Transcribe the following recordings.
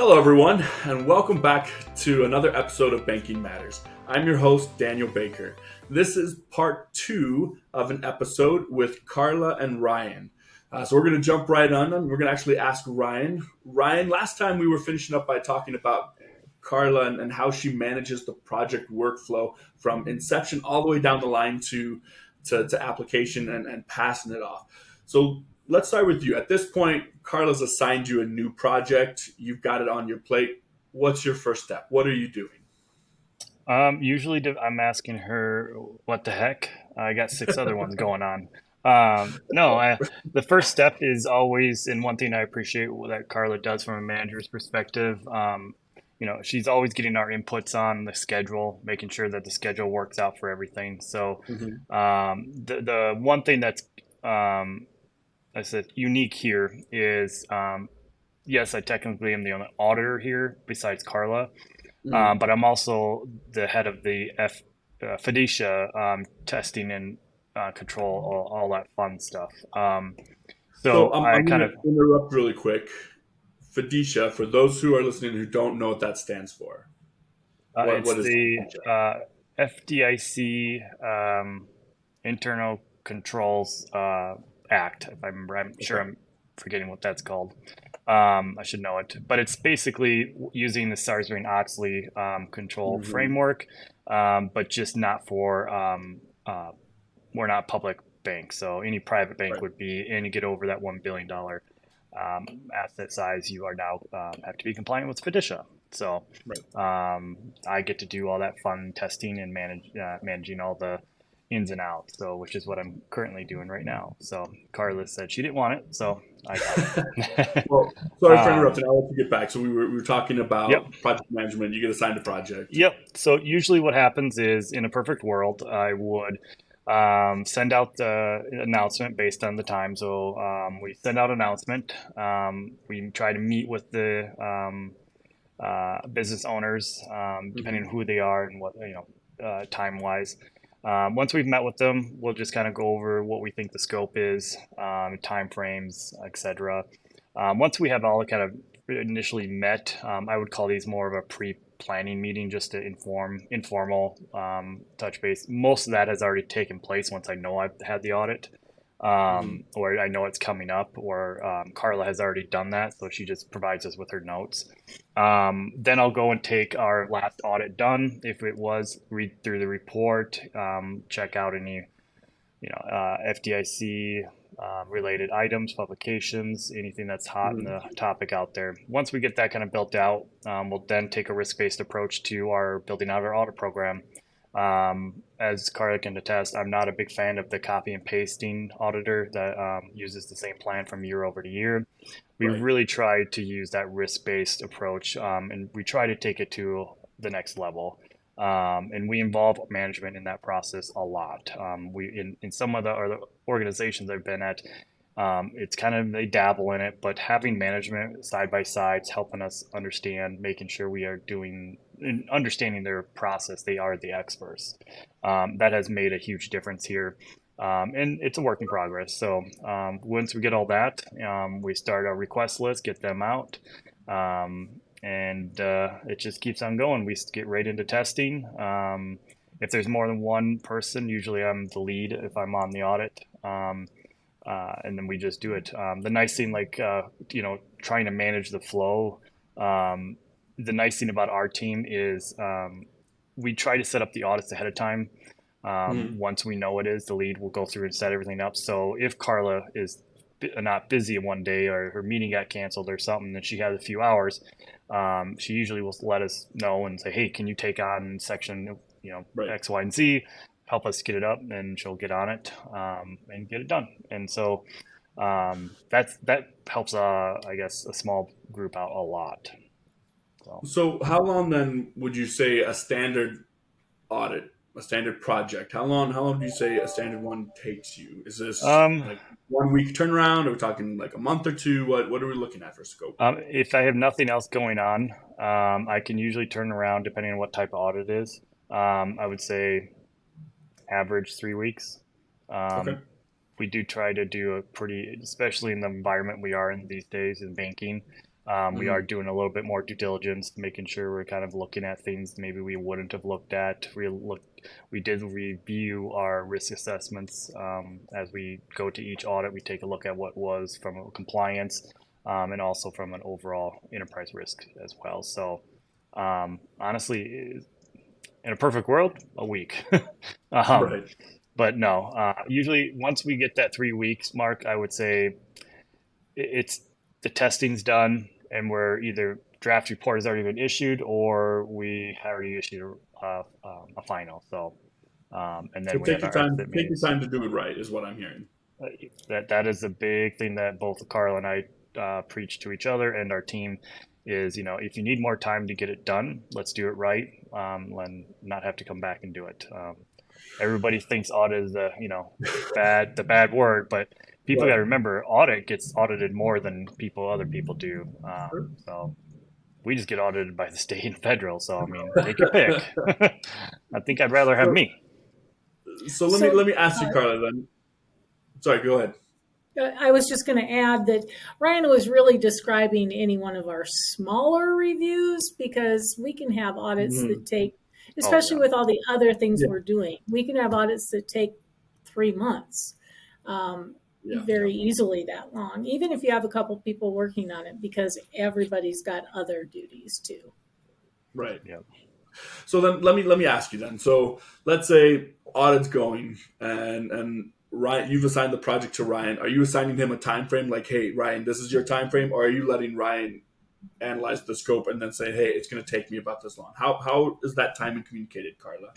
Hello, everyone, and welcome back to another episode of Banking Matters. I'm your host, Daniel Baker. This is part two of an episode with Karla and Ryan. So we're going to jump right on, and we're going to actually ask Ryan. Ryan, last time we were finishing up by talking about Karla and how she manages the project workflow from inception all the way down the line to application and passing it off. So let's start with you. At this point, Karla's assigned you a new project. You've got it on your plate. What's your first step? What are you doing? Usually I'm asking her, what the heck? I got six other ones going on. No, the first step is always, and one thing I appreciate that Karla does from a manager's perspective, she's always getting our inputs on the schedule, making sure that the schedule works out for everything. So, Mm-hmm. the one thing that's, I said unique here is, yes, I technically am the only auditor here besides Karla. Mm-hmm. But I'm also the head of the Fiducia testing and control, all that fun stuff. So So I I'm going kind to of, interrupt really quick. Fiducia, for those who are listening who don't know what that stands for, what it's is the Fiducia? FDIC Internal Controls Act, if I remember. I'm sure Okay. I'm forgetting what that's called. I should know it, but it's basically using the Sarbanes-Oxley control Mm-hmm. framework, but just not for we're not public bank. So any private bank Right. would be, and you get over that $1 billion asset size, you are now have to be compliant with Fiducia. So Right. I get to do all that fun testing and managing all the ins and outs. So which is what I'm currently doing right now. So Carla said she didn't want it, so I got it. Well, sorry for um, interrupting. I'll let you get back. So we were talking yep. about project management. You get assigned a project. Yep. So usually what happens is in a perfect world, I would send out the announcement based on the time. So we send out announcement. We try to meet with the business owners, depending Mm-hmm. on who they are and what, time wise. Once we've met with them, we'll just kind of go over what we think the scope is, time frames, etc. Once we have all kind of initially met, I would call these more of a pre-planning meeting just to informal touch base. Most of that has already taken place once I know I've had the audit, Mm-hmm. or I know it's coming up, or Karla has already done that, so she just provides us with her notes. Then I'll go and take our last audit done. If it was, read through the report, check out any FDIC related items, publications, anything that's hot in Mm-hmm. the topic out there. Once we get that kind of built out, we'll then take a risk-based approach to our building out our audit program. As Carla can attest, I'm not a big fan of the copy and pasting auditor that uses the same plan from year over to year. We Right. really try to use that risk-based approach, and we try to take it to the next level. And we involve management in that process a lot. We in some of the other organizations I've been at, it's kind of they dabble in it, but having management side by sides helping us understand, making sure we are doing and understanding their process, they are the experts. That has made a huge difference here. And it's a work in progress. So once we get all that, we start our request list, get them out, and it just keeps on going. We get right into testing. If there's more than one person, usually I'm the lead if I'm on the audit. And then we just do it. The nice thing, like trying to manage the flow. The nice thing about our team is we try to set up the audits ahead of time. Mm-hmm. Once we know it is, the lead will go through and set everything up. So if Karla is not busy one day or her meeting got canceled or something, and she has a few hours, she usually will let us know and say, "Hey, can you take on section, Right. X, Y, and Z? Help us get it up," and she'll get on it and get it done. And so that helps, I guess, a small group out a lot. So. So how long then would you say a standard audit, a standard project? How long do you say a standard one takes you? Is this Um, like 1 week turnaround? Are we talking like a month or two? What are we looking at for scope? if I have nothing else going on, I can usually turn around depending on what type of audit it is. I would say average 3 weeks. Okay. Um, we do try to do a pretty, especially in the environment we are in these days in banking. We are Mhm. doing a little bit more due diligence, making sure we're kind of looking at things maybe we wouldn't have looked at. We did review our risk assessments as we go to each audit. We take a look at what was from a compliance and also from an overall enterprise risk as well. So honestly, in a perfect world, a week. um, Right. but no, usually once we get that 3 weeks mark, I would say it's the testing's done and we're either draft report has already been issued or we already issued a final. So, and So then we have our exit take your meetings. time to do it right, is what I'm hearing. Uh, that is a big thing that both Carl and I preach to each other and our team is, if you need more time to get it done, let's do it right, and not have to come back and do it. Everybody thinks audit is the bad word, but people got Right. to remember audit gets audited more than other people do. So we just get audited by the state and federal. So I mean, take your pick. I think I'd rather have So, me. so So let me ask you, Carla. Then, sorry, go ahead. I was just going to add that Ryan was really describing any one of our smaller reviews because we can have audits that Mhm. take, Oh especially yeah, with all the other things Yeah, we're doing, we can have audits that take 3 months yeah, yeah, very easily that long, even if you have a couple people working on it because everybody's got other duties too. right. yeah. So then let me ask you then. So let's say audit's going and Ryan, you've assigned the project to Ryan. Are you assigning him a time frame like, hey, Ryan, this is your time frame, or are you letting Ryan analyze the scope and then say, hey, it's going to take me about this long? How is that timing communicated, Carla?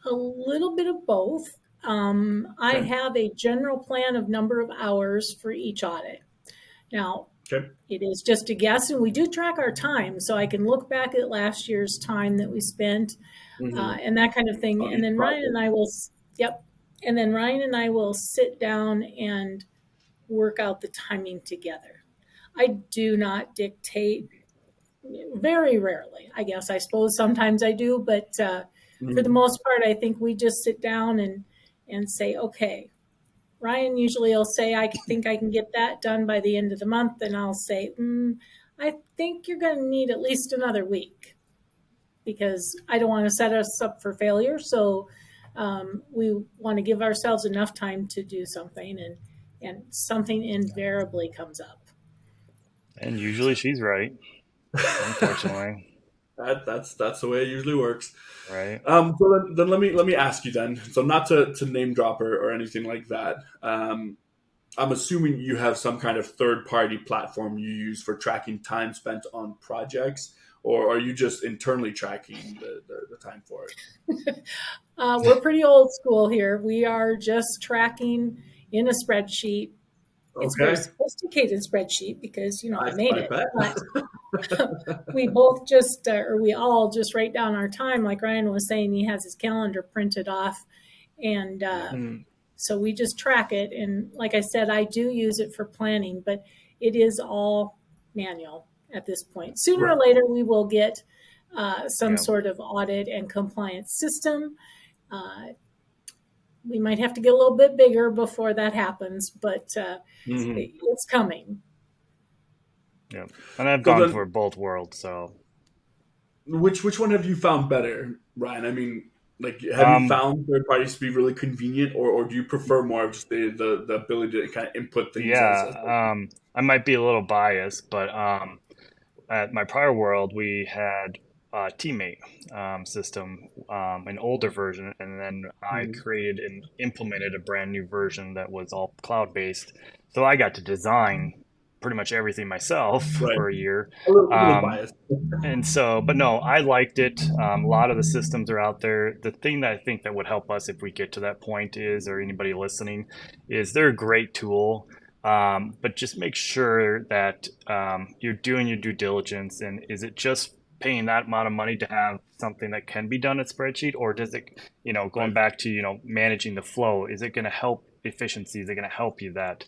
A little bit of both. I Okay. have a general plan of number of hours for each audit. Now, Okay. it is just a guess, and we do track our time, so I can look back at last year's time that we spent Mm-hmm. and that kind of thing. On And each then Ryan and project. I will, yep, and then Ryan and I will sit down and work out the timing together. I do not dictate, very rarely, I guess. I suppose sometimes I do, but for the Mm-hmm. most part, I think we just sit down and say, okay, Ryan usually will say, I think I can get that done by the end of the month. And I'll say, I think you're going to need at least another week because I don't want to set us up for failure. So we want to give ourselves enough time to do something, and something invariably comes up. And usually she's right, unfortunately, That's the way it usually works. right? So then let me ask you then. So not to name drop or anything like that. I'm assuming you have some kind of third party platform you use for tracking time spent on projects, or are you just internally tracking the time for it? We're pretty old school here. We are just tracking in a spreadsheet. It's a very Okay, sophisticated spreadsheet because I made I it, bet. but we both just or we all just write down our time like Ryan was saying. He has his calendar printed off, and Yeah, Mm, so we just track it. And like I said, I do use it for planning, but it is all manual at this point. Sooner or right. later we will get some yeah. sort of audit and compliance system. uh, we might have to get a little bit bigger before that happens, but Hmm. it's coming. Yeah, and I've So gone then, for both worlds. So, which one have you found better, Ryan? I mean, like, have you um, found third parties to be really convenient, or do you prefer more of just the ability to kind of input things as yeah, I might be a little biased, but at my prior world, we had a teammate system, an older version, and then I Mhm. created and implemented a brand new version that was all cloud based. So I got to design pretty much everything myself Right? for a year. A little Um, biased. And so, but no, I liked it. A lot of the systems are out there. The thing that I think that would help us if we get to that point is, or anybody listening, is they're a great tool. But just make sure that you're doing your due diligence. And is it just paying that amount of money to have something that can be done in spreadsheet, or does it, going Right. back to managing the flow, is it going to help efficiency? Is it going to help you that?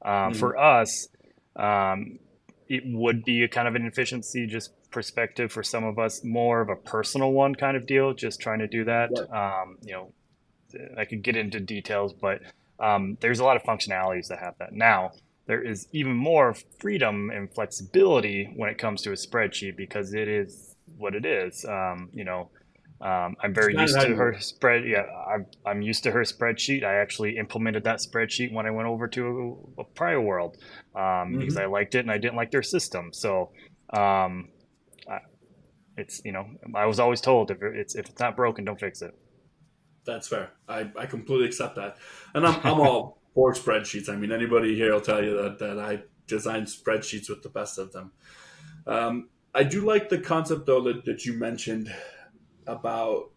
Mhm. For us. Um, it would be a kind of an efficiency just perspective for some of us, more of a personal one kind of deal, just trying to do that. Right. I could get into details, but there's a lot of functionalities that have that. Now, there is even more freedom and flexibility when it comes to a spreadsheet because it is what it is. I'm It's very kind of used how to you. her spread. Yeah, I'm used to her spreadsheet. I actually implemented that spreadsheet when I went over to a prior world because I Mhm. liked it and I didn't like their system. So um, I, it's I was always told if it's not broken, don't fix it. That's fair. I completely accept that, and I'm all for spreadsheets. I mean, anybody here will tell you that I design spreadsheets with the best of them. I do like the concept though that you mentioned about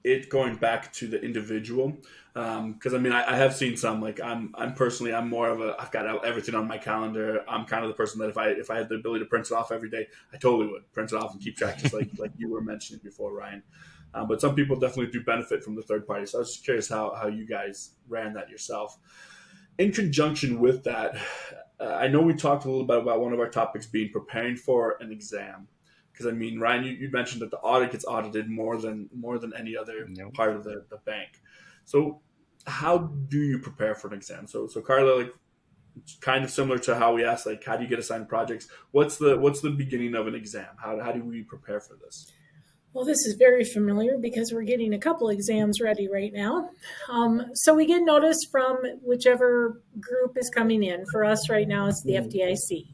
it going back to the individual, because I mean I have seen some, like I'm personally, I'm more of a, I've got everything on my calendar. I'm kind of the person that if I had the ability to print it off every day, I totally would print it off and keep track, just like you were mentioning before, Ryan. But some people definitely do benefit from the third party, so I was just curious how you guys ran that yourself. In conjunction with that, I know we talked a little bit about one of our topics being preparing for an exam. Because I mean, Ryan, you mentioned that the audit gets audited more than any other Nope. part of the bank. So how do you prepare for an exam? So Carla, like kind of similar to how we asked, like how do you get assigned projects? What's the beginning of an exam? How do we prepare for this? Well, this is very familiar because we're getting a couple exams ready right now. So we get notice from whichever group is coming in. For us right now, it's the Mhm. FDIC.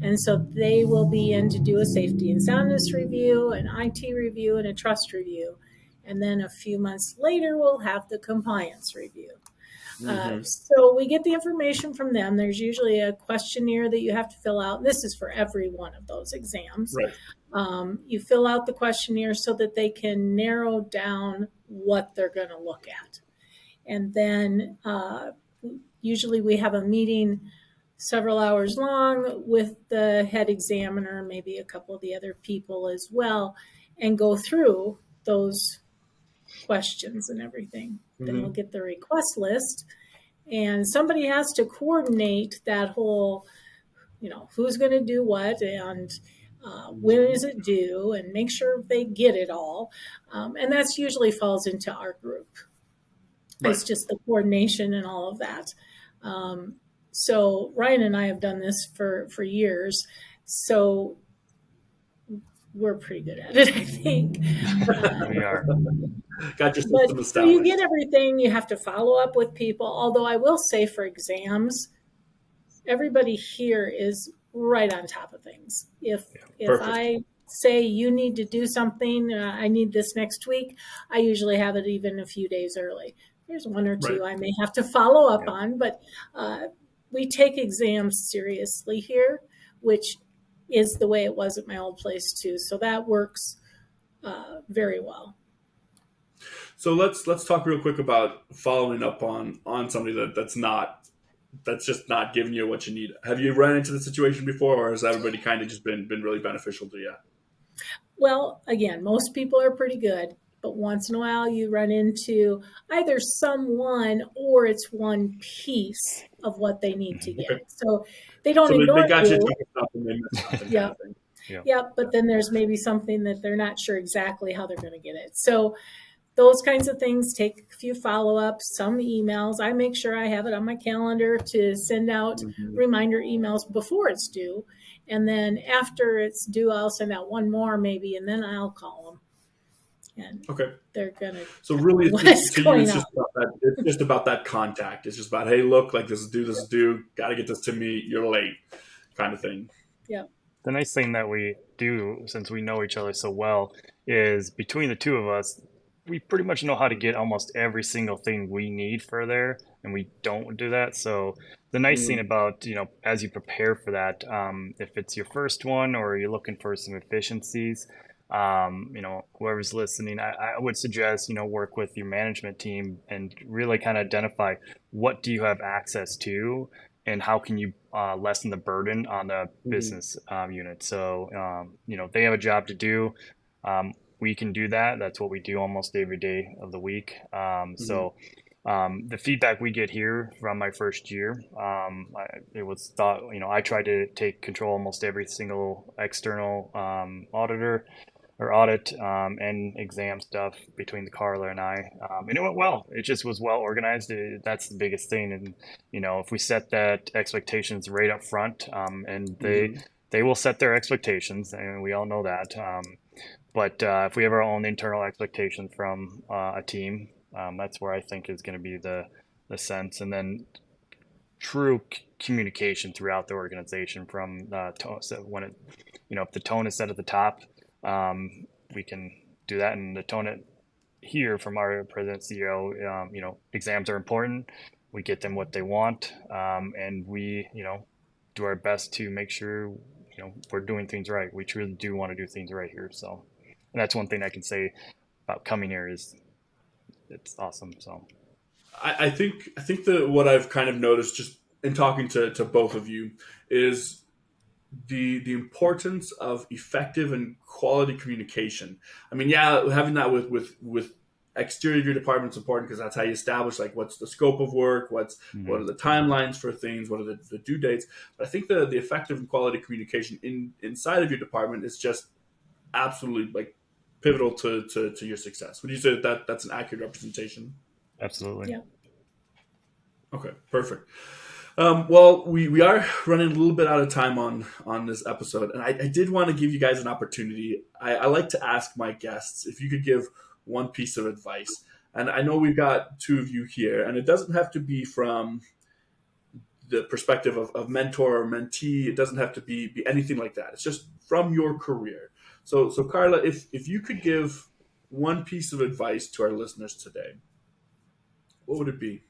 And so they will be in to do a safety and soundness review, an IT review, and a trust review. And then a few months later, we'll have the compliance review. Mm-hmm. So we get the information from them. There's usually a questionnaire that you have to fill out. This is for every one of those exams. Right. You fill out the questionnaire so that they can narrow down what they're going to look at. And then usually we have a meeting several hours long with the head examiner, maybe a couple of the other people as well, and go through those questions and everything. Then we'll Mm-hmm. get the request list, and somebody has to coordinate that whole, who's going to do what and when is it due, and make sure they get it all. And that's usually falls into our group. Right. It's just the coordination and all of that. Um, so Ryan and I have done this for years, so we're pretty good at it, I think. Uh, We are. Got your but system so you get established. everything. You have to follow up with people. Although I will say, for exams, everybody here is right on top of things. If Perfect. I say you need to do something, I need this next week, I usually have it even a few days early. There's one or Right. two I may have to follow up Yeah. on, but uh, we take exams seriously here, which is the way it was at my old place too. So that works very well. So let's talk real quick about following up on somebody that's just not giving you what you need. Have you run into the situation before, or has everybody kind of just been really beneficial to you? Well, again, most people are pretty good, but once in a while you run into either someone or it's one piece of what they need to Mhm. Okay. get. So they don't So they ignore got you a you. chunk of stuff and they missed something, kind Yeah. of thing. Yeah. Yeah. But then there's maybe something that they're not sure exactly how they're going to get it. So those kinds of things take a few follow ups, some emails. I make sure I have it on my calendar to send out Mm-hmm. reminder emails before it's due. And then after it's due, I'll send out one more maybe, and then I'll call them. And Okay. they're going to So tell me really, it's what's just to you, going it's on. just about that. It's just about that contact. It's just about, hey, look, like this is due. This is due. Got to get this to me. You're late, kind of thing. Yep. The nice thing that we do, since we know each other so well, is between the two of us, we pretty much know how to get almost every single thing we need for there, and we don't do that. So the nice thing Mm-hmm. about, as you prepare for that, if it's your first one or you're looking for some efficiencies, whoever's listening, I would suggest, work with your management team and really kind of identify what do you have access to and how can you lessen the burden on the Mm-hmm. business unit. So, they have a job to do. We can do that. That's what we do almost every day of the week. Mm-hmm. The feedback we get here from my first year, it was thought, I tried to take control almost every single external auditor. or audit and exam stuff between the Carla and I, and it went well. It just was well organized. That's the biggest thing, and if we set that expectations right up front, and Mm-hmm. they will set their expectations, and we all know that. But if we have our own internal expectations from a team, that's where I think is going to be the sense, and then true communication throughout the organization from tone. So when it, if the tone is set at the top, we can do that, and the tone here from our president CEO, exams are important. We get them what they want, and we, do our best to make sure, we're doing things right. We truly do want to do things right here. So, and that's one thing I can say about coming here is it's awesome. So, I think that what I've kind of noticed just in talking to both of you is the importance of effective and quality communication. I mean, yeah, having that with exterior of your department is important because that's how you establish like what's the scope of work, what mm-hmm. are the timelines for things, what are the due dates. But I think the effective and quality communication inside of your department is just absolutely like pivotal to your success. Would you say that that's an accurate representation? Absolutely. Yeah. Okay, perfect. Well, we are running a little bit out of time on this episode, and I did want to give you guys an opportunity. I like to ask my guests if you could give one piece of advice. And I know we've got two of you here, and it doesn't have to be from the perspective of mentor or mentee. It doesn't have to be anything like that. It's just from your career. So Karla, if you could give one piece of advice to our listeners today, what would it be?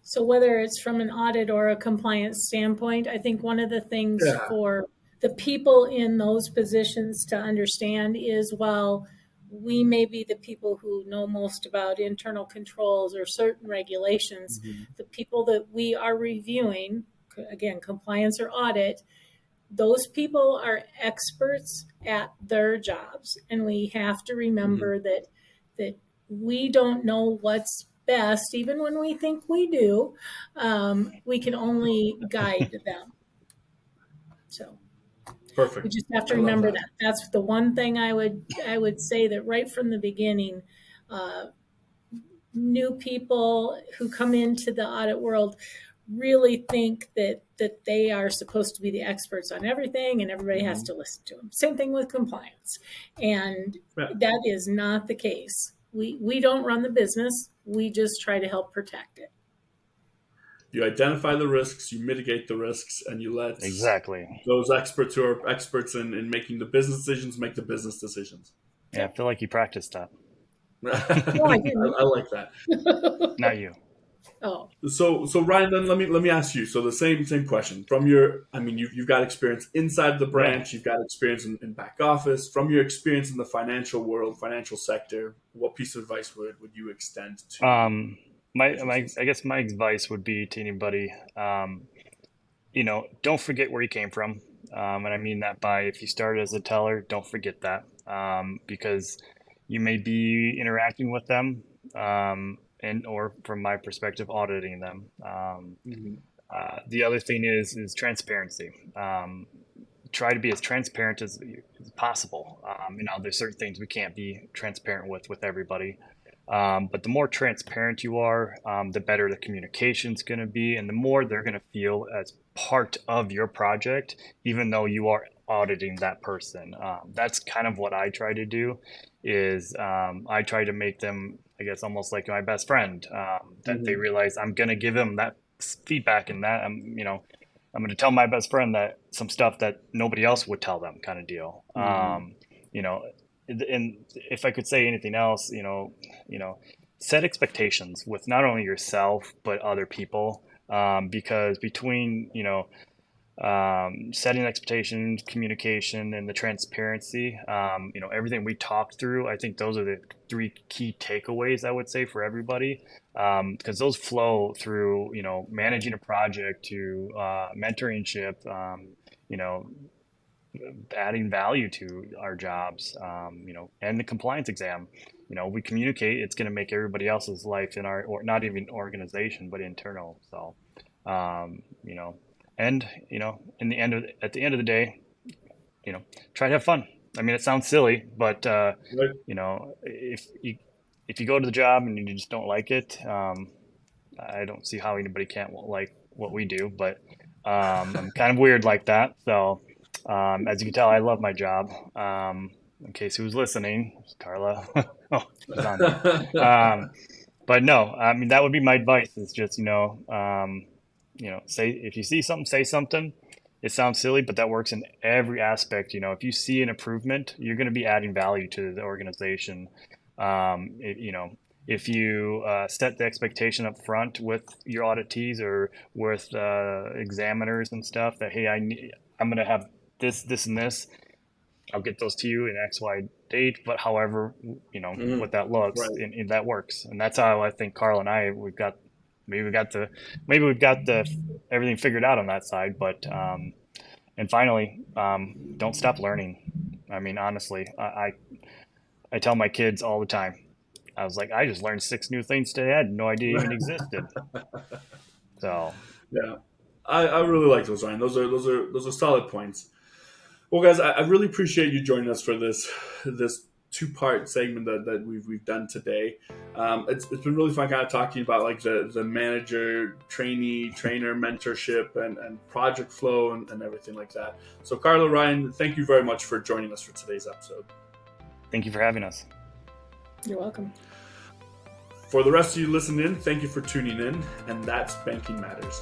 So whether it's from an audit or a compliance standpoint, I think one of the things Yeah. for the people in those positions to understand is while we may be the people who know most about internal controls or certain regulations, Mhm. the people that we are reviewing, again, compliance or audit, those people are experts at their jobs. And we have to Mhm. remember that we don't know what's best, even when we think we do. We can only guide them. So we Perfect. just have to I love remember that. that. That's the one thing I would say that right from the beginning, uh, new people who come into the audit world really think that they are supposed to be the experts on everything and everybody has Mhm. to listen to them. Same thing with compliance. And Yeah. that is not the case. We don't run the business. We just try to help protect it. You identify the risks, you mitigate the risks, and you let Exactly. those experts who are experts in making the business decisions make the business decisions. Yeah, I Yep. feel like you practiced that. No, I I, didn't. I like that. Not you. Oh, So Ryan, then let me ask you. So the same question from your. I mean, you've got experience inside the Yeah. branch. You've got experience in back office. From your experience in the financial world, financial sector, what piece of advice would you extend to Um, my, my, businesses? I guess my advice would be to anybody, don't forget where you came from. And I mean that by if you started as a teller, don't forget that, because you may be interacting with them, and or from my perspective, auditing them. Hmm. The other thing is transparency. Try to be as transparent as possible. There's certain things we can't be transparent with everybody. But the more transparent you are, the better the communication's going to be, and the more they're going to feel as part of your project, even though you are auditing that person. That's kind of what I try to do. Is I try to make them, I guess, almost like my best friend. That they Hmm. realize I'm going to give them that feedback, and that I'm going to tell my best friend that some stuff that nobody else would tell them, kind of deal. Hmm. You know, and if I could say anything else, set expectations with not only yourself but other people, because between setting expectations, communication, and the transparency, everything we talked through, I think those are the three key takeaways I would say for everybody, because those flow through managing a project to mentorship, you know adding value to our jobs, and the compliance exam. We communicate, it's going to make everybody else's life in our, or not even organization, but internal. So, and, at the end of the day, try to have fun. I mean, it sounds silly, but Right. you know, if you go to the job and you just don't like it, I don't see how anybody can't like what we do. But I'm kind of weird like that. So as you can tell, I love my job. In case who's listening, Carla. Oh, she's on here. But no, I mean that would be my advice. Is just say if you see something, say something. It sounds silly, but that works in every aspect. You know, if you see an improvement, you're going to be adding value to the organization. If you set the expectation up front with your auditees or with examiners and stuff that hey, I'm going to have this, and this. I'll get those to you in X, Y date. But however, Mhm. what that looks, Right. and that works, and that's how I think Carl and I maybe we've got the everything figured out on that side. But and finally, don't stop learning. I mean, honestly, I tell my kids all the time. I was like, I just learned 6 new things today. I had no idea even existed. So Yeah, I really like those, Ryan. Those are solid points. Well, guys, I really appreciate you joining us for this 2-part segment that we've done today. It's been really fun kind of talking about like the manager, trainee, trainer mentorship and project flow and everything like that. So, Karla, Ryan, thank you very much for joining us for today's episode. thank you for having us. You're welcome. For the rest of you listening in, thank you for tuning in, and that's Banking Matters.